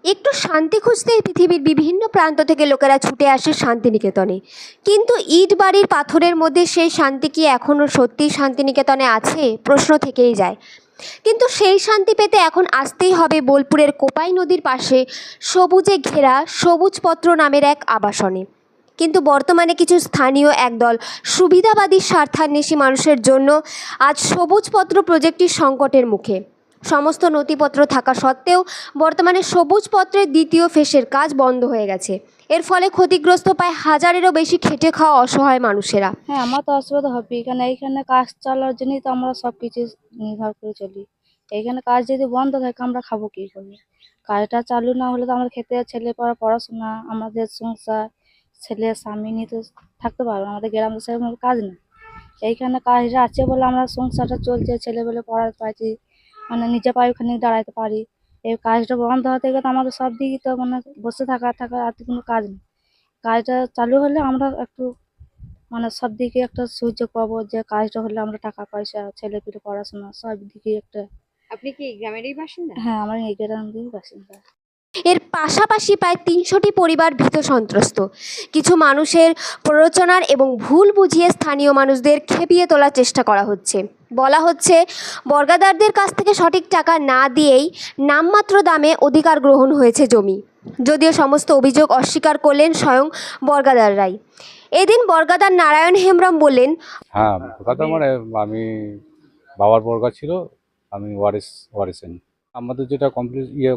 একটু শান্তি খুঁজতেই পৃথিবীর বিভিন্ন প্রান্ত থেকে লোকেরা ছুটে আসে শান্তিনিকেতনে। কিন্তু ইট বাড়ির পাথরের মধ্যে সেই শান্তি কি এখনও সত্যিই শান্তিনিকেতনে আছে, প্রশ্ন থেকেই যায়। কিন্তু সেই শান্তি পেতে এখন আসতেই হবে বোলপুরের কোপাই নদীর পাশে সবুজে ঘেরা সবুজপত্র নামের এক আবাসনে। কিন্তু বর্তমানে কিছু স্থানীয় একদল সুবিধাবাদী স্বার্থান্বেষী মানুষের জন্য আজ সবুজপত্র প্রজেক্টটি সংকটের মুখে। সমস্ত নথিপত্র থাকা সত্ত্বেও বর্তমানে সবুজপত্রের দ্বিতীয় ফেসের কাজ বন্ধ হয়ে গেছে। এর ফলে ক্ষতিগ্রস্ত প্রায় হাজারেরও বেশি খেটে খাওয়া অসহায় মানুষেরা। হ্যাঁ, আমার তো অসুবিধা হবে। এইখানে কাজ চলার জন্যই তো আমরা সব কিছু নির্ভর করে চলি। এইখানে কাজ যদি বন্ধ থাকে আমরা খাবো কি করে? কাজটা চালু না হলে তো আমরা খেতে, ছেলে পড়াশোনা, আমাদের সংসার, ছেলে স্বামী নিয়ে তো থাকতে পারবো না। আমাদের গ্রামে সেরকম কাজ নেই। এইখানে কাজটা আছে বলে আমরা সংসারটা চলছে, ছেলেবেলে পড়াতে পারছি, মানে নিজে পায়ে ওখানে দাঁড়াতে পারি। এই কাজটা বন্ধ হতে গেলে তো আমাদের সব দিকই তো মানে বসে থাকা আর তো কোনো কাজ নেই। কাজটা চালু হলে আমরা একটু মানে সব দিকে একটা সুযোগ পাবো, যে কাজটা হলে আমরা টাকা পয়সা, ছেলে পেলে পড়াশোনা সব দিকে একটা। আপনি কি এই গ্রামেরই বাসিন্দা? হ্যাঁ, আমার এই গ্রামেরই বাসিন্দা। এর পাশাপাশি প্রায় ৩০০টি পরিবার ভীত সন্ত্রস্ত। কিছু মানুষের প্ররোচনার এবং ভুল বুঝিয়ে স্থানীয় মানুষদের খেপিয়ে তোলার চেষ্টা করা হচ্ছে। বলা হচ্ছে বর্গাদারদের কাছ থেকে সঠিক টাকা না দিয়েই নামমাত্র দামে অধিকার গ্রহণ হয়েছে জমি। যদিও সমস্ত অভিযোগ অস্বীকার করলেন স্বয়ং বর্গাদাররাই। এদিন বর্গাদার নারায়ণ হেমব্রম বললেন, হ্যাঁ, কথা মানে আমি বাবার বর্গা ছিল, আমি ওয়ারিসেন। আমাদের যেটা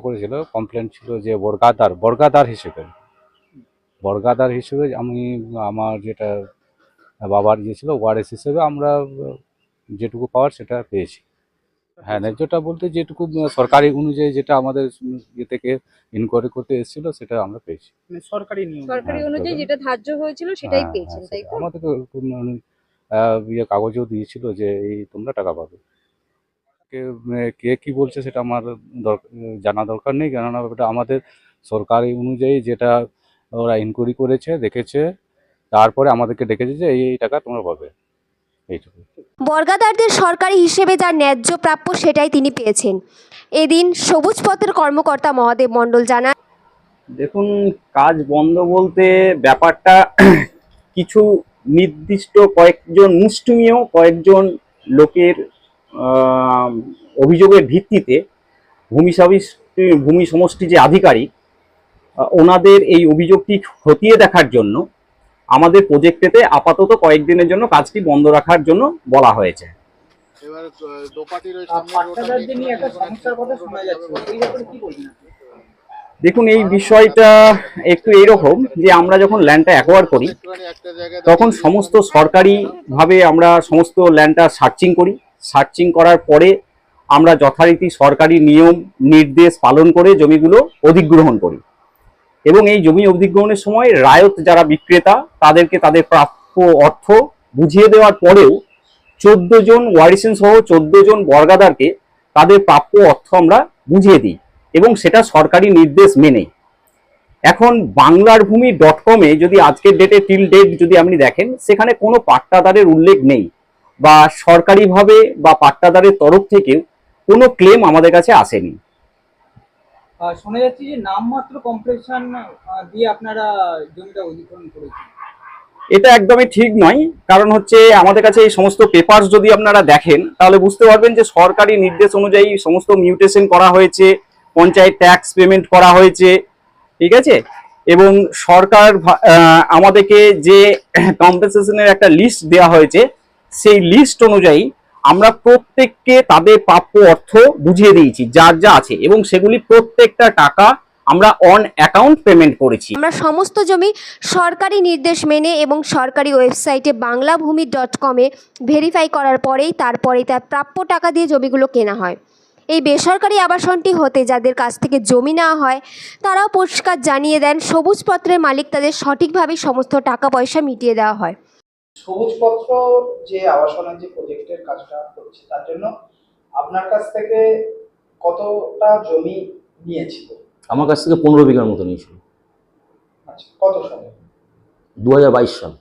করেছিল, কমপ্লেন ছিল যে বর্গাদার হিসেবে আমি আমার যেটা বাবার ছিল ওয়ারিস হিসেবে আমরা যেটুকু পাওয়ার সেটা পেয়েছি। হ্যাঁ, ন্যায্যটা বলতে যেটুকু সরকারি অনুযায়ী যেটা আমাদের ইয়ে থেকে ইনকোয়ারি করতে এসেছিল সেটা আমরা পেয়েছি। সরকারি হ্যাঁ, অনুযায়ী যেটা ধার্য হয়েছিল সেটাই হ্যাঁ, পেয়েছেন, হ্যাঁ, তাই তো? আমাদেরকে কাগজও দিয়েছিল যে এই তোমরা টাকা পাবে। কে কি বলছে সেটা আমার জানা দরকার নেই, কেননা এটা আমাদের সরকারি অনুযায়ী যেটা ওরা ইনকোয়ারি করেছে, দেখেছে, তারপরে আমাদেরকে ডেকেছে যে এই টাকা তোমরা পাবে, এইটুকু। বর্গাদারদের সরকারি হিসেবে যা ন্যায্য প্রাপ্য সেটাই তিনি পেয়েছেন। এদিন সবুজপথের কর্মকর্তা মহাদেব মণ্ডল জানান, দেখুন, কাজ বন্ধ বলতে ব্যাপারটা কিছু নির্দিষ্ট কয়েকজন মুষ্টিমেয় কয়েকজন লোকের অভিযোগের ভিত্তিতে ভূমি সমষ্টি যে আধিকারিক, ওনাদের এই অভিযোগটি খতিয়ে দেখার জন্য আমাদের প্রজেক্টেতে আপাতত কয়েকদিনের জন্য কাজটি বন্ধ রাখার জন্য বলা হয়েছে। দেখুন, এই বিষয়টা একটু এইরকম যে আমরা যখন ল্যান্ডটা অ্যাকোয়ার করি তখন সমস্ত সরকারিভাবে আমরা সমস্ত ল্যান্ডটা সার্চিং করার পরে আমরা যথারীতি সরকারি নিয়ম নির্দেশ পালন করে জমিগুলো অধিগ্রহণ করি। এবং এই জমি অধিগ্রহণের সময় রায়ত যারা বিক্রেতা তাদেরকে তাদের প্রাপ্য অর্থ বুঝিয়ে দেওয়ার পরেও 14 জন ওয়ারিসেন সহ 14 জন বর্গাদারকে তাদের প্রাপ্য অর্থ আমরা বুঝিয়ে দিই, এবং সেটা সরকারি নির্দেশ মেনে। এখন বাংলারভূমি.com-এ যদি আজকের ডেটে টিল ডেট যদি আপনি দেখেন, সেখানে কোনো পাট্টাদারের উল্লেখ নেই, বা সরকারিভাবে বা পাট্টাদারের তরফ থেকেও কোনো ক্লেম আমাদের কাছে আসেনি। শোনা যাচ্ছে যে নামমাত্র কম্প্রেশন দিয়ে আপনারা জমিটা অধিগ্রহণ করেছেন। এটা একদমই ঠিক নয়, কারণ হচ্ছে আমাদের কাছে এই সমস্ত পেপারস যদি আপনারা দেখেন তাহলে বুঝতে পারবেন যে সরকারি নির্দেশ অনুযায়ী সমস্ত মিউটেশন করা হয়েছে, পঞ্চায়েত ট্যাক্স পেমেন্ট করা হয়েছে, ঠিক আছে। এবং সরকার আমাদেরকে যে কম্পেনসেশনের একটা লিস্ট দেওয়া হয়েছে, সেই লিস্ট অনুযায়ী আমরা প্রত্যেককে তাদের প্রাপ্য অর্থ বুঝিয়ে দিয়েছি যার যা আছে, এবং সেগুলি প্রত্যেকটা টাকা আমরা অন অ্যাকাউন্ট পেমেন্ট করেছি। আমরা সমস্ত জমি সরকারি নির্দেশ মেনে এবং সরকারি ওয়েবসাইটে বাংলাভূমি.com-এ ভেরিফাই করার পরেই তার প্রাপ্য টাকা দিয়ে জমিগুলো কেনা হয়। এই বেসরকারি আবাসনটি হতে যাদের কাছ থেকে জমি নেওয়া হয় তারাও পরিষ্কার জানিয়ে দেন সবুজপত্রের মালিক তাদের সঠিকভাবে সমস্ত টাকা পয়সা মিটিয়ে দেওয়া হয়। সবুজপত্র যে আবাসনের যে প্রজেক্টের কাজটা করছে তার জন্য আপনার কাছ থেকে কতটা জমি নিয়েছিল? আমার কাছ থেকে 15 বিঘার মতো নিয়েছিল। আচ্ছা, কত সালে? 2022 সাল।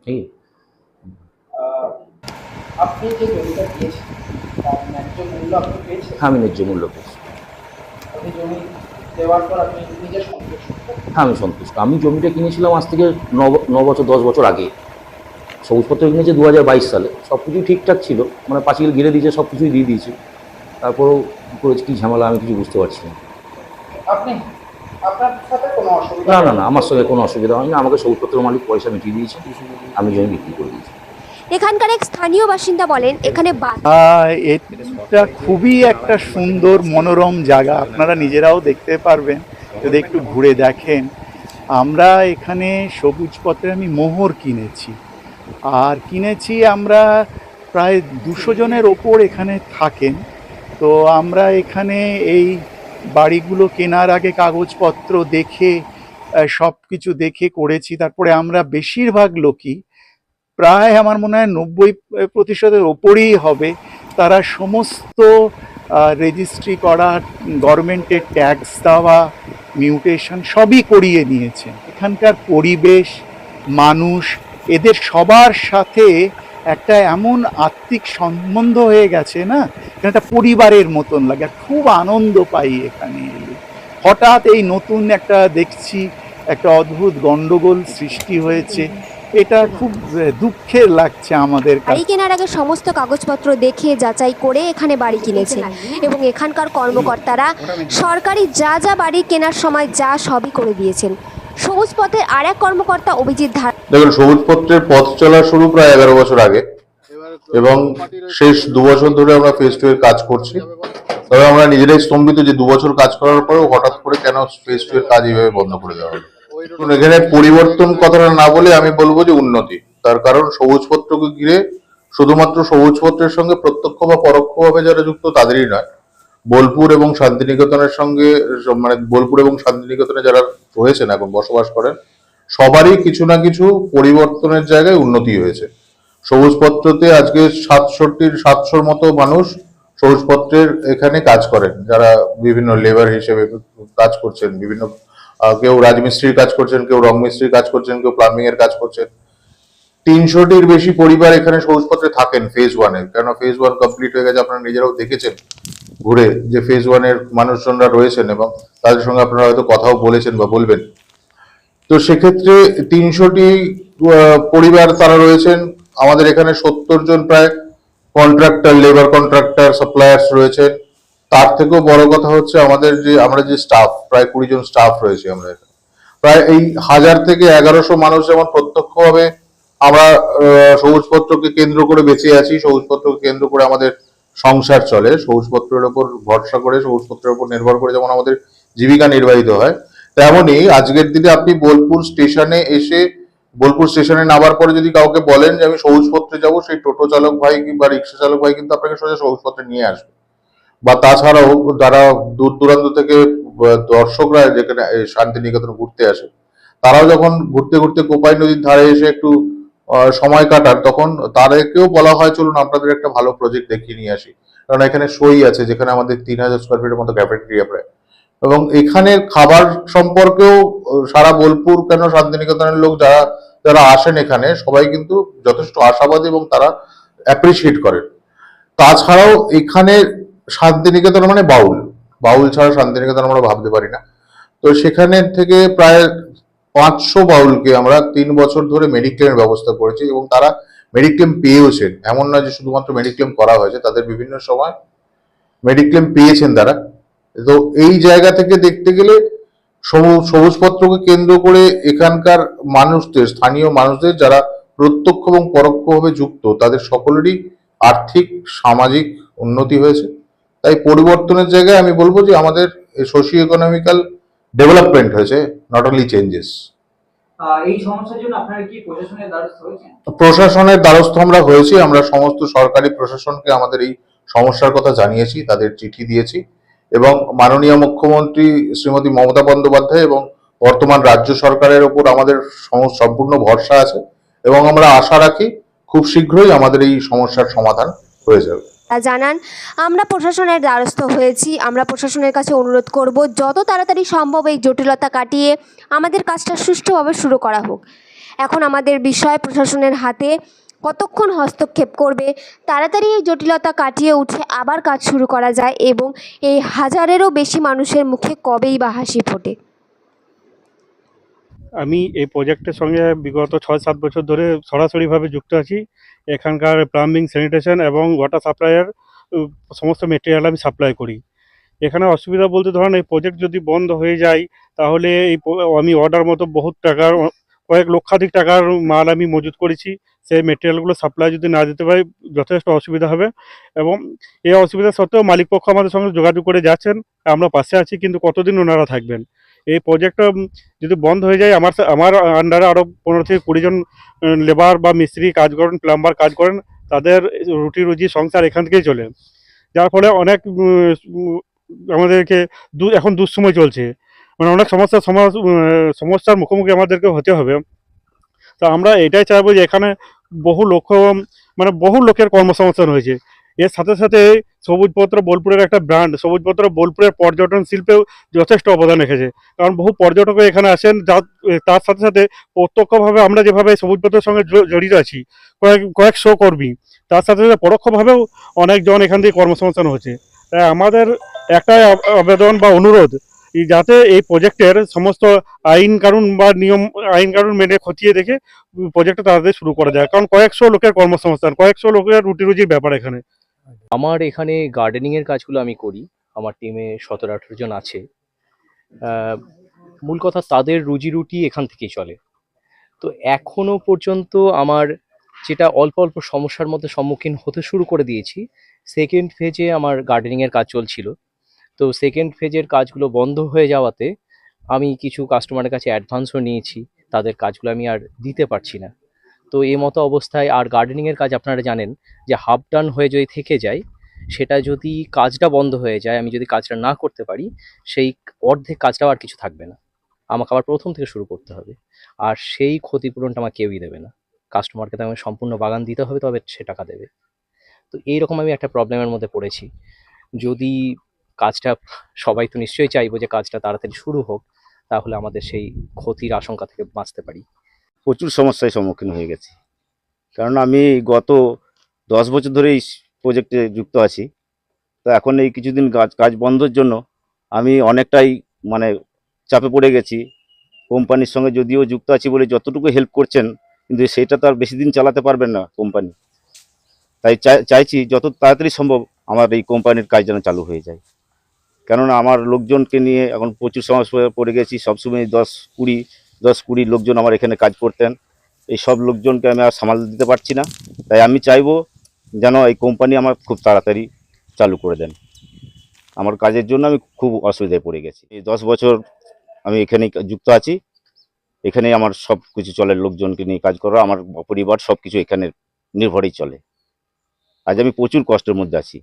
ঠিক আপনি যে জমিটা দিয়েছেন তার ন্যায্য মূল্য আপনি পেয়েছেন? আমি ন্যায্য মূল্য পেয়েছি। আপনি জমি দেওয়ার পর আপনি নিজে সন্তুষ্ট? হ্যাঁ, আমি সন্তুষ্ট। আমি জমিটা কিনেছিলাম আজ থেকে 9 বছর 10 বছর আগে। সবুজপত্র কিনেছে 2022 সালে। সব কিছুই ঠিকঠাক ছিল, মানে পাঁচিল ঘিরে দিয়েছে, সব কিছুই দিয়ে দিয়েছে। তারপরেও করেছে কী ঝামেলা আমি কিছু বুঝতে পারছি না। আপনি আপনার সাথে কোনো অসুবিধা? না না না, আমার সঙ্গে কোনো অসুবিধা হয়নি। আমাকে সবুজপত্রের মালিক পয়সা মিটিয়ে দিয়েছে, আমি জমি বিক্রি করে দিয়েছি। এখানকার এক স্থানীয় বাসিন্দা বলেন, এখানে এটা খুবই একটা সুন্দর মনোরম জায়গা, আপনারা নিজেরাও দেখতে পারবেন যদি একটু ঘুরে দেখেন। আমরা এখানে সবুজ পথে আমি মোহর কিনেছি, আর কিনেছি আমরা প্রায় 200 জনের ওপর এখানে থাকেন। তো আমরা এখানে এই বাড়িগুলো কেনার আগে কাগজপত্র দেখে সব কিছু করেছি। তারপরে আমরা বেশিরভাগ লোকই, প্রায় আমার মনে হয় 90% ওপরই হবে, তারা সমস্ত রেজিস্ট্রি করা, গভর্নমেন্টের ট্যাক্স দেওয়া, মিউটেশন সবই করিয়ে নিয়েছেন। এখানকার পরিবেশ, মানুষ, এদের সবার সাথে একটা এমন আত্মিক সম্বন্ধ হয়ে গেছে না, একটা পরিবারের মতন লাগে, আর খুব আনন্দ পাই এখানে এলে। হঠাৎ এই নতুন একটা দেখছি একটা অদ্ভুত গন্ডগোল সৃষ্টি হয়েছে, এটা খুব দুঃখের লাগছে আমাদের বাড়ি কাছে। কেনার আগে সমস্ত কাগজপত্র দেখে যাচাই করে এখানে বাড়ি কিনেছেন এবং এখানকার কর্মকর্তারা সরকারি যা যা বাড়ি কেনার সময় যা সবই করে দিয়েছেন। সবুজ পথের আর এক কর্মকর্তা অভিজিৎ ধার দেখুন, সবুজপত্রের পথ চলা শুরু প্রায় 11 বছর আগে, এবং শেষ 2 বছর ধরে আমরা ফেজ 2 এর কাজ করছি। তবে আমরা নিজেরাই স্তম্ভিত যে 2 বছর কাজ করার পরেও হঠাৎ করে কেন ফেজ 2 এর কাজ এইভাবে বন্ধ করে দেওয়া হলো। এখানে পরিবর্তন কথাটা না বলে আমি বলবো যে উন্নতি। তার কারণ সবুজপত্রকে ঘিরে শুধুমাত্র সবুজপত্রের সঙ্গে প্রত্যক্ষ বা পরোক্ষভাবে যারা যুক্ত তাদেরই নয়, বোলপুর এবং শান্তিনিকেতনের সঙ্গে, মানে বোলপুর এবং শান্তিনিকেতনে যারা রয়েছেন এখন বসবাস করেন, সবারই কিছু না কিছু পরিবর্তনের জায়গায় উন্নতি হয়েছে। সবুজপত্রতে আজকে 700-র মতো মানুষ সবুজপত্রের এখানে কাজ করেন, যারা বিভিন্ন লেবার হিসেবে কাজ করছেন। বিভিন্ন কেউ রাজমিস্ত্রির কাজ করছেন, কেউ রং মিস্ত্রির কাজ করছেন, কেউ প্লাম্বিং এর কাজ করছেন। 300টির বেশি পরিবার এখানে সবুজপত্রে থাকেন ফেজ 1 এর, কেন ফেজ 1 কমপ্লিট হয়ে গেছে। আপনারা নিজেরাও দেখেছেন ঘুরে যে ফেজ 1 এর মানুষজনরা রয়েছেন, এবং তাদের সঙ্গে আপনারা হয়তো কথাও বলেছেন বা বলবেন। তো সেক্ষেত্রে 300টি পরিবার তারা রয়েছেন। আমাদের এখানে 70 জন প্রায় কন্ট্রাক্টর, লেবার কন্ট্রাক্টর, সাপ্লায়ার্স রয়েছেন। তার থেকেও বড় কথা হচ্ছে আমরা যে স্টাফ, প্রায় 20 জন স্টাফ রয়েছে আমরা এখানে। প্রায় এই 1000 থেকে 1100 মানুষ যেমন প্রত্যক্ষভাবে আমরা সবুজপত্রকে কেন্দ্র করে বেঁচে আছি, সবুজপত্রকে কেন্দ্র করে আমাদের সংসার চলে, সবুজপত্রের উপর ভরসা করে, সবুজপত্রের উপর নির্ভর করে যেমন আমাদের জীবিকা নির্বাহিত হয়, তেমনই আজকের দিনে আপনি বোলপুর স্টেশনে নামার পরে যদি কাউকে বলেন যে আমি সবুজপত্রে যাব, সেই টোটো চালক ভাই বা রিক্সা চালক ভাই কিন্তু আপনাকে সোজা সবুজপত্রে নিয়ে আসবে। বা তাছাড়াও যারা দূর দূরান্ত থেকে দর্শকরা যেখানে শান্তিনিকেতন ঘুরতে আসে, তারাও যখন ঘুরতে ঘুরতে কোপাই নদীর ধারে এসে একটু সময় কাটার, তখন তাদেরকেও বলা হয় চলুন আপনাদের একটা ভালো প্রজেক্ট দেখিয়ে নিয়ে আসি। কারণ এখানে সই আছে, যেখানে আমাদের 3000 স্কোয়ার ফিটের মতো ক্যাফেটেরিয়া প্রায়, এবং এখানের খাবার সম্পর্কেও সারা বোলপুর কেন শান্তিনিকেতনের লোক যারা যারা আসেন এখানে সবাই কিন্তু যথেষ্ট আশাবাদী এবং তারা অ্যাপ্রিসিয়েট করেন। তাছাড়াও এখানে শান্তিনিকেতন মানে বাউল ছাড়া শান্তিনিকেতন আমরা ভাবতে পারি না। তো সেখানে থেকে প্রায় 500 বাউলকে আমরা 3 বছর ধরে মেডিক্লেমের ব্যবস্থা করেছি, এবং তারা মেডিক্লেম পেয়েওছেন। এমন নয় যে শুধুমাত্র মেডিক্লেম করা হয়েছে, তাদের বিভিন্ন সময় মেডিক্লেম পেয়েছেন তারা। তো এই জায়গা থেকে দেখতে গেলে সবুজপত্রকে কেন্দ্র করে এখানকার মানুষদের, স্থানীয় মানুষদের যারা প্রত্যক্ষ এবং পরোক্ষভাবে যুক্ত, তাদের সকলেরই আর্থিক সামাজিক উন্নতি হয়েছে। তাই পরিবর্তনের জায়গায় আমি বলবো যে আমাদের সোশিও ইকোনমিক্যাল ডেভেলপমেন্ট হয়েছে, নট অনলি চেঞ্জেস। এই সমস্যার জন্য আপনারা কি প্রশাসনের দ্বারস্থ হয়েছেন? প্রশাসনের দ্বারস্থ আমরা হয়েছি। আমরা সমস্ত সরকারি প্রশাসনকে আমাদের এই সমস্যার কথা জানিয়েছি, তাদের চিঠি দিয়েছি, এবং মাননীয় মুখ্যমন্ত্রী শ্রীমতী মমতা বন্দ্যোপাধ্যায় এবং বর্তমান রাজ্য সরকারের উপর আমাদের সম্পূর্ণ ভরসা আছে, এবং আমরা আশা রাখি খুব শীঘ্রই আমাদের এই সমস্যার সমাধান হয়ে যাবে। জানান, আমরা প্রশাসনের দ্বারস্থ হয়েছি। আমরা প্রশাসনের কাছে অনুরোধ করব যত তাড়াতাড়ি সম্ভব এই জটিলতা কাটিয়ে আমাদের কাজটা সুষ্ঠুভাবে শুরু করা হোক। এখন আমাদের বিষয় প্রশাসনের হাতে। কতক্ষণ হস্তক্ষেপ করবে, তাড়াতাড়ি এই জটিলতা কাটিয়ে উঠে আবার কাজ শুরু করা যায় এবং এই হাজারেরও বেশি মানুষের মুখে কবেই বা হাসি ফোটে। আমি এই প্রজেক্টের সঙ্গে বিগত 6-7 বছর ধরে সরাসরিভাবে যুক্ত আছি। এখানকার প্লাম্বিং, স্যানিটেশন এবং ওয়াটার সাপ্লাইয়ের সমস্ত মেটেরিয়াল আমি সাপ্লাই করি। এখানে অসুবিধা বলতে ধরুন এই প্রজেক্ট যদি বন্ধ হয়ে যায় তাহলে আমি অর্ডার মতো বহুত টাকার কয়েক লক্ষাধিক টাকার মাল আমি মজুত করেছি, সেই মেটেরিয়ালগুলো সাপ্লাই যদি না দিতে পারি যথেষ্ট অসুবিধা হবে। এবং এই অসুবিধা সত্ত্বেও মালিকপক্ষ আমাদের সঙ্গে যোগাযোগ করে যাচ্ছেন, আমরা পাশে আছি, কিন্তু কতদিন ওনারা থাকবেন? এই প্রজেক্টটা যদি বন্ধ হয়ে যায় আমার আন্ডারে আরও 15 থেকে 20 জন লেবার বা মিস্ত্রি কাজ করেন, প্লাম্বার কাজ করেন, তাদের রুটি রুজি সংসার এখান থেকেই চলে। যার ফলে অনেক আমাদেরকে এখন দুঃসময় চলছে, মানে অনেক সমস্যার মুখোমুখি আমাদেরকে হতে হবে। তো আমরা এটাই চাইবো যে এখানে বহু লোকের কর্মসংস্থান হয়েছে। এর সাথে সাথে সবুজপত্র বোলপুরের একটা ব্র্যান্ড, সবুজপত্র বোলপুরের পর্যটন শিল্পেও যথেষ্ট অবদান রেখেছে, কারণ বহু পর্যটক এখানে আসেন। তার সাথে সাথে প্রত্যক্ষভাবে আমরা যেভাবে সবুজপত্রের সঙ্গে জড়িত আছি, কয়েকশো কর্মী, তার সাথে সাথে পরোক্ষভাবেও অনেকজন এখান থেকে কর্মসংস্থান হচ্ছে। তাই আমাদের একটাই আবেদন বা অনুরোধ, যাতে এই প্রজেক্টের সমস্ত আইন কানুন মেনে খতিয়ে দেখে প্রজেক্টটা তাড়াতাড়ি শুরু করা যায়, কারণ কয়েকশো লোকের কর্মসংস্থান, কয়েকশো লোকের রুটি রুজির ব্যাপার এখানে। আমার এখানে গার্ডেনিংয়ের কাজগুলো আমি করি। আমার টিমে 17-18 জন আছে। মূল কথা তাদের রুজি রুটি এখান থেকেই চলে। তো এখনো পর্যন্ত আমার যেটা অল্প অল্প সমস্যার মধ্যে সম্মুখীন হতে শুরু করে দিয়েছি, সেকেন্ড ফেজে আমার গার্ডেনিংয়ের কাজ চলছিল। তো সেকেন্ড ফেজের কাজগুলো বন্ধ হয়ে যাওয়াতে আমি কিছু কাস্টমারের কাছে অ্যাডভান্সও নিয়েছি, তাদের কাজগুলো আমি আর দিতে পারছি না। তো এই মতো অবস্থায় আর গার্ডেনিংয়ের কাজ আপনারা জানেন যে হাফ ডান হয়ে যদি থেকে যায়, সেটা যদি কাজটা বন্ধ হয়ে যায়, আমি যদি কাজটা না করতে পারি, সেই অর্ধেক কাজটাও আর কিছু থাকবে না, আমাকে আবার প্রথম থেকে শুরু করতে হবে। আর সেই ক্ষতিপূরণটা আমার কেউই দেবে না। কাস্টমারকে তো আমি সম্পূর্ণ বাগান দিতে হবে, তবে সে টাকা দেবে। তো এইরকম আমি একটা প্রবলেমের মধ্যে পড়েছি। যদি কাজটা, সবাই তো নিশ্চয়ই চাইবো যে কাজটা তাড়াতাড়ি শুরু হোক, তাহলে আমাদের সেই ক্ষতির আশঙ্কা থেকে বাঁচতে পারি। প্রচুর সমস্যার সম্মুখীন হয়ে গেছি, কারণ আমি গত 10 বছর ধরে এই প্রজেক্টে যুক্ত আছি। তো এখন এই কিছুদিন কাজ বন্ধের জন্য আমি অনেকটাই চাপে পড়ে গেছি। কোম্পানির সঙ্গে যদিও যুক্ত আছি বলে যতটুকু হেল্প করছেন, কিন্তু সেটা তো আর বেশি দিন চালাতে পারবেন না কোম্পানি। তাই চাইছি যত তাড়াতাড়ি সম্ভব আমার এই কোম্পানির কাজ যেন চালু হয়ে যায়, কেননা আমার লোকজনকে নিয়ে এখন প্রচুর সমস্যায় পড়ে গেছি। সবসময় 10-20 লোকজন আমার এখানে কাজ করতেন, এই সব লোকজনকে আমি আর সামাল দিতে পারছি না। তাই আমি চাইবো যেন এই কোম্পানি আমার খুব তাড়াতাড়ি চালু করে দেন। আমার কাজের জন্য আমি খুব অসুবিধায় পড়ে গেছি। এই 10 বছর আমি এখানেই যুক্ত আছি, এখানেই আমার সব কিছু চলে, লোকজনকে নিয়ে কাজ করা, আমার পরিবার সব কিছু এখানে নির্ভরেই চলে। আজ আমি প্রচুর কষ্টের মধ্যে আছি।